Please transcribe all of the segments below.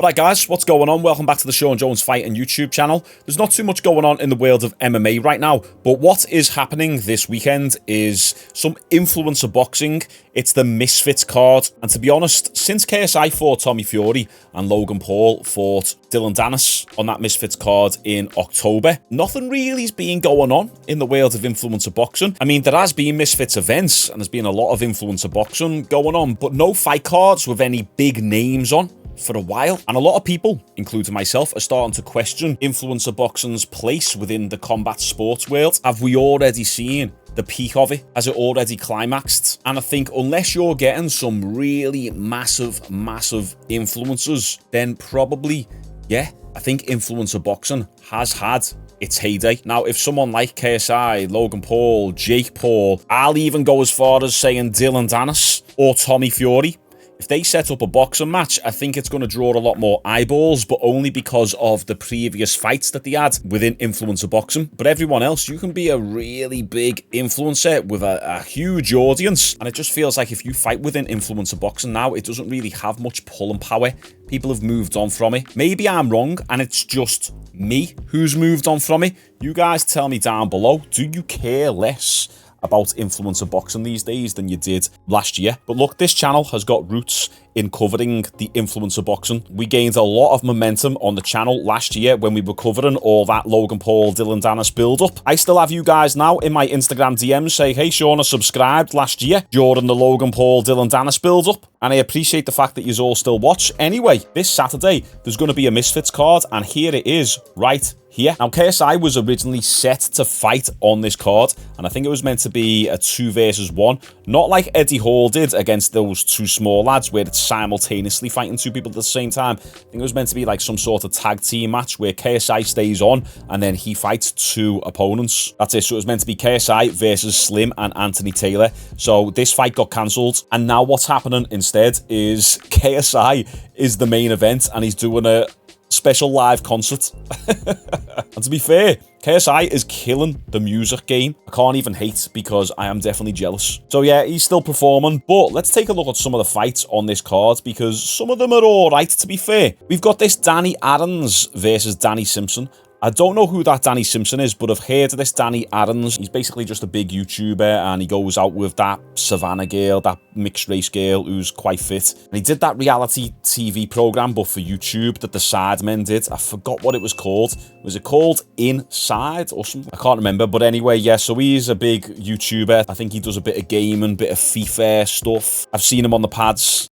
Alright guys, what's going on? Welcome back to the Shaun Jones Fighting YouTube channel. There's not too much going on in the world of MMA right now, but what is happening this weekend is some influencer boxing. It's the Misfits card, and to be honest, since KSI fought Tommy Fury and Logan Paul fought Dylan Dennis on that Misfits card in October, nothing really has been going on in the world of influencer boxing. I mean, there has been Misfits events, and there's been a lot of influencer boxing going on, but no fight cards with any big names on for a while. And a lot of people, including myself, are starting to question influencer boxing's place within the combat sports world. Have we already seen the peak of it? Has it already climaxed? And I think unless you're getting some really massive influencers, then probably, yeah, I think influencer boxing has had its heyday. Now, if someone like KSI, Logan Paul, Jake Paul, I'll even go as far as saying Dylan Dennis or Tommy Fury, if they set up a boxing match, I think it's going to draw a lot more eyeballs, but only because of the previous fights that they had within influencer boxing. But everyone else, you can be a really big influencer with a huge audience. And it just feels like if you fight within influencer boxing now, it doesn't really have much pull and power. People have moved on from it. Maybe I'm wrong, and it's just me who's moved on from it. You guys tell me down below, do you care less about influencer boxing these days than you did last year? But look, this channel has got roots in covering the influencer boxing. We gained a lot of momentum on the channel last year when we were covering all that Logan Paul, Dylan Dennis build-up. I still have you guys now in my Instagram DMs say, hey Shaun, I subscribed last year during the Logan Paul, Dylan Dennis build-up, and I appreciate the fact that you all still watch. Anyway, this Saturday, there's going to be a Misfits card, and here it is, right here. Now, KSI was originally set to fight on this card, and I think it was meant to be a 2 versus 1, not like Eddie Hall did against those two small lads, where it's simultaneously fighting 2 people at the same time. I think it was meant to be like some sort of tag team match where KSI stays on, and then he fights 2 opponents. That's it. So it was meant to be KSI versus Slim and Anthony Taylor. So this fight got cancelled, and now what's happening instead is KSI is the main event, and he's doing a special live concert. And to be fair, KSI is killing the music game. I can't even hate because I am definitely jealous. So yeah, he's still performing, but let's take a look at some of the fights on this card because some of them are all right, to be fair. We've got this Danny Adams versus Danny Simpson. I don't know who that Danny Simpson is, but I've heard of this Danny Adams. He's basically just a big YouTuber, and he goes out with that Savannah girl, that mixed race girl who's quite fit. And he did that reality TV program, but for YouTube, that the Sidemen did. I forgot what it was called. Was it called Inside or something? I can't remember, but anyway, yeah, so he's a big YouTuber. I think he does a bit of gaming, bit of FIFA stuff. I've seen him on the pads.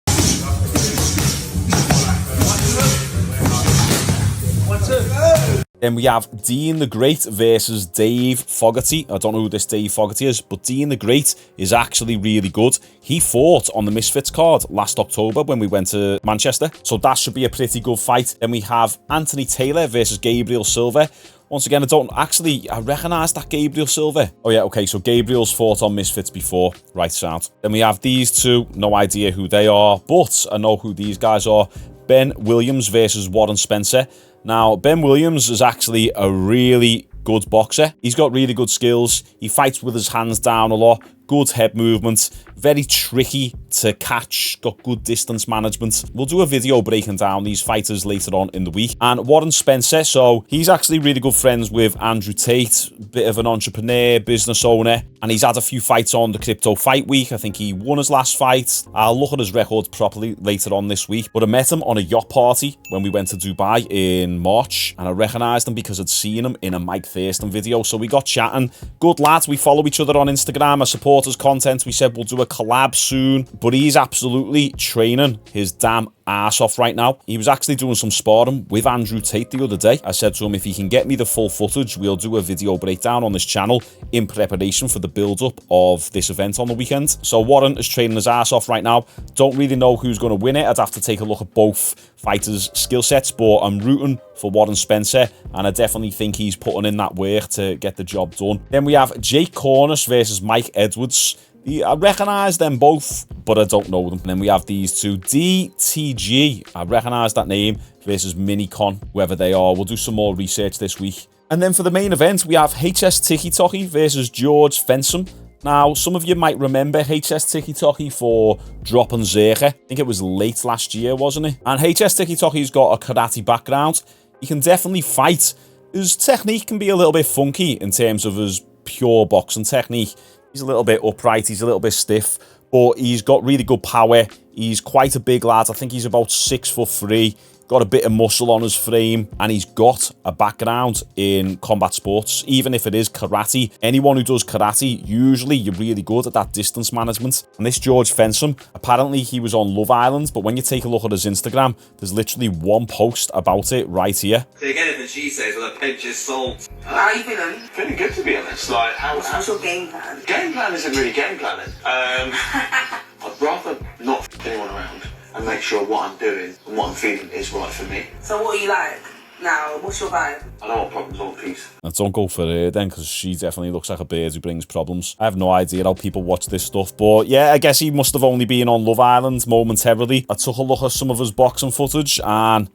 Then we have Dean the Great versus Dave Fogarty. I don't know who this Dave Fogarty is, but Dean the Great is actually really good. He fought on the Misfits card last October when we went to Manchester, so that should be a pretty good fight. Then we have Anthony Taylor versus Gabriel Silva. Once again, I recognise that Gabriel Silva. Oh yeah, okay, so Gabriel's fought on Misfits before. Right, sound. Then we have these two. No idea who they are, but I know who these guys are. Ben Williams versus Warren Spencer. Now, Ben Williams is actually a really good boxer. He's got really good skills. He fights with his hands down a lot. Good head movement. Very tricky to catch. Got good distance management. We'll do a video breaking down these fighters later on in the week. And Warren Spencer, so he's actually really good friends with Andrew Tate. Bit of an entrepreneur, business owner. And he's had a few fights on the Crypto Fight Week. I think he won his last fight. I'll look at his records properly later on this week. But I met him on a yacht party when we went to Dubai in March. And I recognised him because I'd seen him in a Mike Thurston video. So we got chatting. Good lad. We follow each other on Instagram. I support his content. We said we'll do a collab soon, but he's absolutely training his damn ass off right now. He was actually doing some sparring with Andrew Tate the other day. I said to him, if he can get me the full footage, we'll do a video breakdown on this channel in preparation for the build-up of this event on the weekend. So Warren is training his ass off right now. Don't really know who's going to win it. I'd have to take a look at both fighters' skill sets, but I'm rooting for Warren Spencer, and I definitely think he's putting in that work to get the job done. Then we have Jake Cornus versus Mike Edwards. I recognise them both, but I don't know them. And then we have these two, DTG. I recognise that name versus Minicon, whoever they are. We'll do some more research this week. And then for the main event, we have HS Tiki Toki versus George Fensom. Now, some of you might remember HS Tiki for dropping Zerka. I think it was late last year, wasn't it? And HS Tiki's got a karate background. He can definitely fight. His technique can be a little bit funky in terms of his pure boxing technique. He's a little bit upright, he's a little bit stiff, but he's got really good power. He's quite a big lad. I think he's about 6'3", got a bit of muscle on his frame, and he's got a background in combat sports, even if it is karate. Anyone who does karate, usually you're really good at that distance management. And this George Fensom, apparently he was on Love Island, but when you take a look at his Instagram, there's literally one post about it right here. Take anything she says with a pinch of salt. How are you feeling? Feeling good, to be honest. Like, what's your game plan? Game plan isn't really game planning. I'd rather not f anyone around and make sure what I'm doing and what I'm feeling is right for me. So what are you like now? What's your vibe? I don't want problems, I want peace. Now, don't go for her then, because she definitely looks like a bird who brings problems. I have no idea how people watch this stuff, but yeah, I guess he must have only been on Love Island momentarily. I took a look at some of his boxing footage, and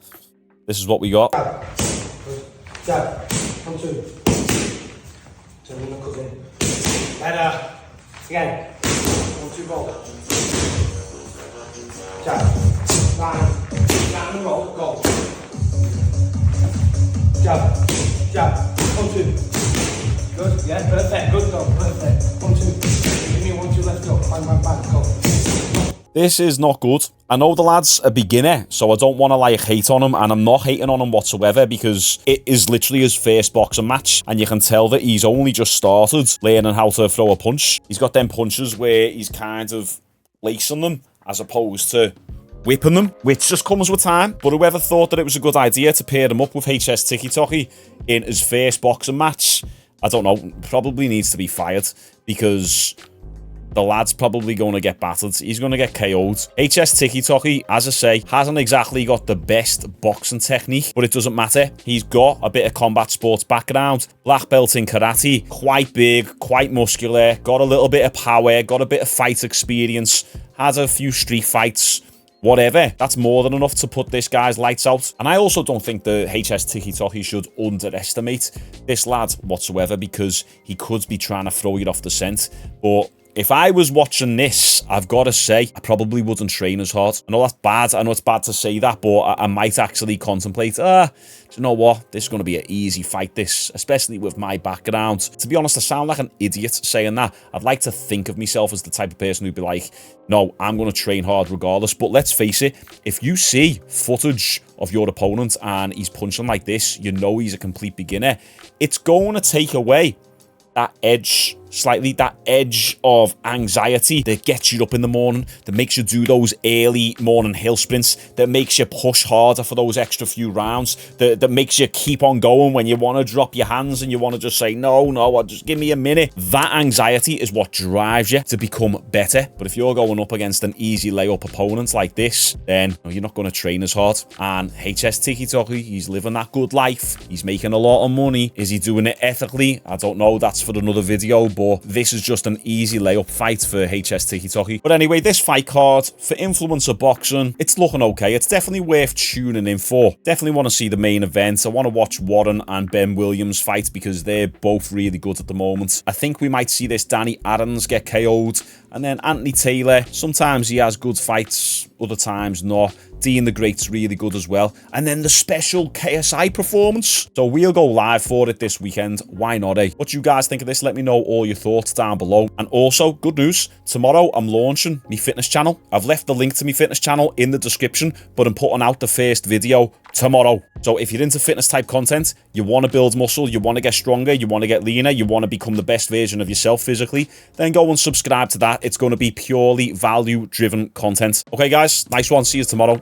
this is what we got. Jab, 1, 2. So we're not cooking. Better. Again. 1, 2, go. Jab, line, down and roll, go. Jab, jab, 1, 2. Good, yeah, perfect, good go, perfect. 1, 2. Give me 1, 2, let's go. Bang, bang, bang, go. This is not good. I know the lad's a beginner, so I don't want to like hate on him, and I'm not hating on him whatsoever because it is literally his first boxing match, and you can tell that he's only just started learning how to throw a punch. He's got them punches where he's kind of lacing them as opposed to whipping them, which just comes with time. But whoever thought that it was a good idea to pair him up with HS Tiki in his first boxing match, I don't know, probably needs to be fired, because the lad's probably going to get battered. He's going to get KO'd. HS Tiki, as I say, hasn't exactly got the best boxing technique, but it doesn't matter. He's got a bit of combat sports background, black belt in karate, quite big, quite muscular, got a little bit of power, got a bit of fight experience, has a few street fights, whatever. That's more than enough to put this guy's lights out. And I also don't think the HS Tiki should underestimate this lad whatsoever, because he could be trying to throw you off the scent. But if I was watching this, I've got to say, I probably wouldn't train as hard. I know that's bad. I know it's bad to say that, but I might actually contemplate, do you know what? This is going to be an easy fight, this, especially with my background. To be honest, I sound like an idiot saying that. I'd like to think of myself as the type of person who'd be like, no, I'm going to train hard regardless. But let's face it, if you see footage of your opponent and he's punching like this, you know he's a complete beginner. It's going to take away that edge slightly, that edge of anxiety that gets you up in the morning, that makes you do those early morning hill sprints, that makes you push harder for those extra few rounds, that makes you keep on going when you want to drop your hands and you want to just say, no, just give me a minute. That anxiety is what drives you to become better. But if you're going up against an easy layup opponent like this, then you're not going to train as hard. And HS Tiki, he's living that good life. He's making a lot of money. Is he doing it ethically? I don't know. That's for another video, but this is just an easy layup fight for HS Tiki. But anyway, this fight card for influencer boxing, it's looking okay. It's definitely worth tuning in for. Definitely want to see the main event. I want to watch Warren and Ben Williams fight because they're both really good at the moment. I think we might see this Danny Adams get KO'd, and then Anthony Taylor. Sometimes he has good fights, other times not. Dean the Great's really good as well. And then the special KSI performance. So we'll go live for it this weekend. Why not, eh? What you guys think of this? Let me know all your thoughts down below. And also, good news, tomorrow I'm launching my fitness channel. I've left the link to my fitness channel in the description, but I'm putting out the first video tomorrow. So if you're into fitness type content, you want to build muscle, you want to get stronger, you want to get leaner, you want to become the best version of yourself physically, then go and subscribe to that. It's going to be purely value driven content. Okay guys, nice one. See you tomorrow.